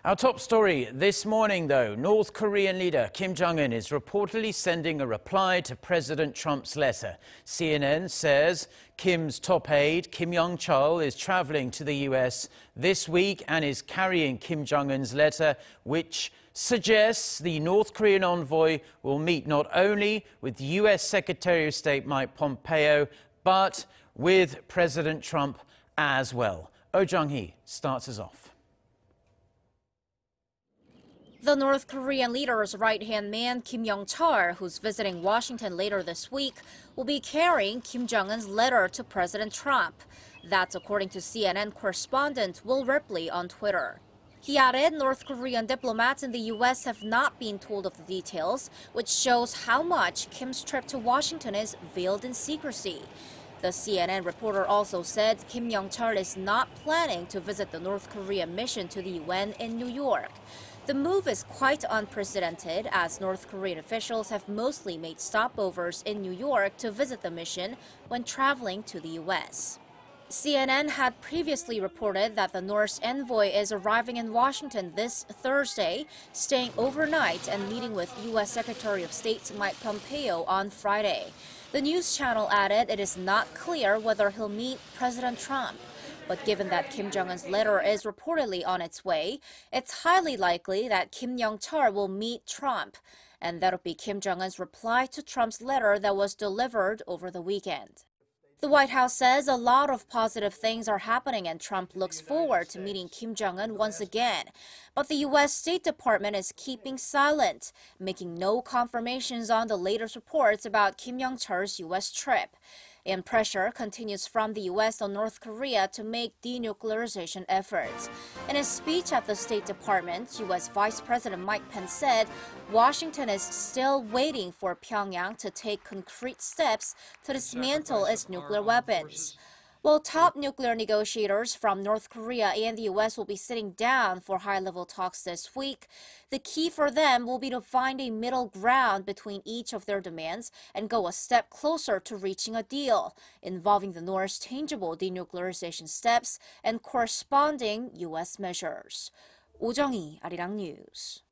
Our top story this morning, though, North Korean leader Kim Jong-un is reportedly sending a reply to President Trump's letter. CNN says Kim's top aide, Kim Yong-chol, is traveling to the U.S. this week and is carrying Kim Jong-un's letter, which suggests the North Korean envoy will meet not only with U.S. Secretary of State Mike Pompeo, but with President Trump as well. Jung-hee starts us off. The North Korean leader's right-hand man, Kim Yong-chol, who's visiting Washington later this week, will be carrying Kim Jong-un's letter to President Trump. That's according to CNN correspondent Will Ripley on Twitter. He added North Korean diplomats in the U.S. have not been told of the details, which shows how much Kim's trip to Washington is veiled in secrecy. The CNN reporter also said Kim Yong-chol is not planning to visit the North Korean mission to the UN in New York. The move is quite unprecedented, as North Korean officials have mostly made stopovers in New York to visit the mission when traveling to the U.S. CNN had previously reported that the North's envoy is arriving in Washington this Thursday, staying overnight and meeting with U.S. Secretary of State Mike Pompeo on Friday. The news channel added it is not clear whether he'll meet President Trump. But given that Kim Jong-un's letter is reportedly on its way, it's highly likely that Kim Yong-chol will meet Trump. And that'll be Kim Jong-un's reply to Trump's letter that was delivered over the weekend. The White House says a lot of positive things are happening and Trump looks forward to meeting Kim Jong-un once again. But the U.S. State Department is keeping silent, making no confirmations on the latest reports about Kim Yong-chol's U.S. trip. And pressure continues from the U.S. on North Korea to make denuclearization efforts. In his speech at the State Department, U.S. Vice President Mike Pence said Washington is still waiting for Pyongyang to take concrete steps to dismantle its nuclear weapons. While top nuclear negotiators from North Korea and the U.S. will be sitting down for high-level talks this week, the key for them will be to find a middle ground between each of their demands and go a step closer to reaching a deal, involving the North's tangible denuclearization steps and corresponding U.S. measures. Jung-hee, Arirang News.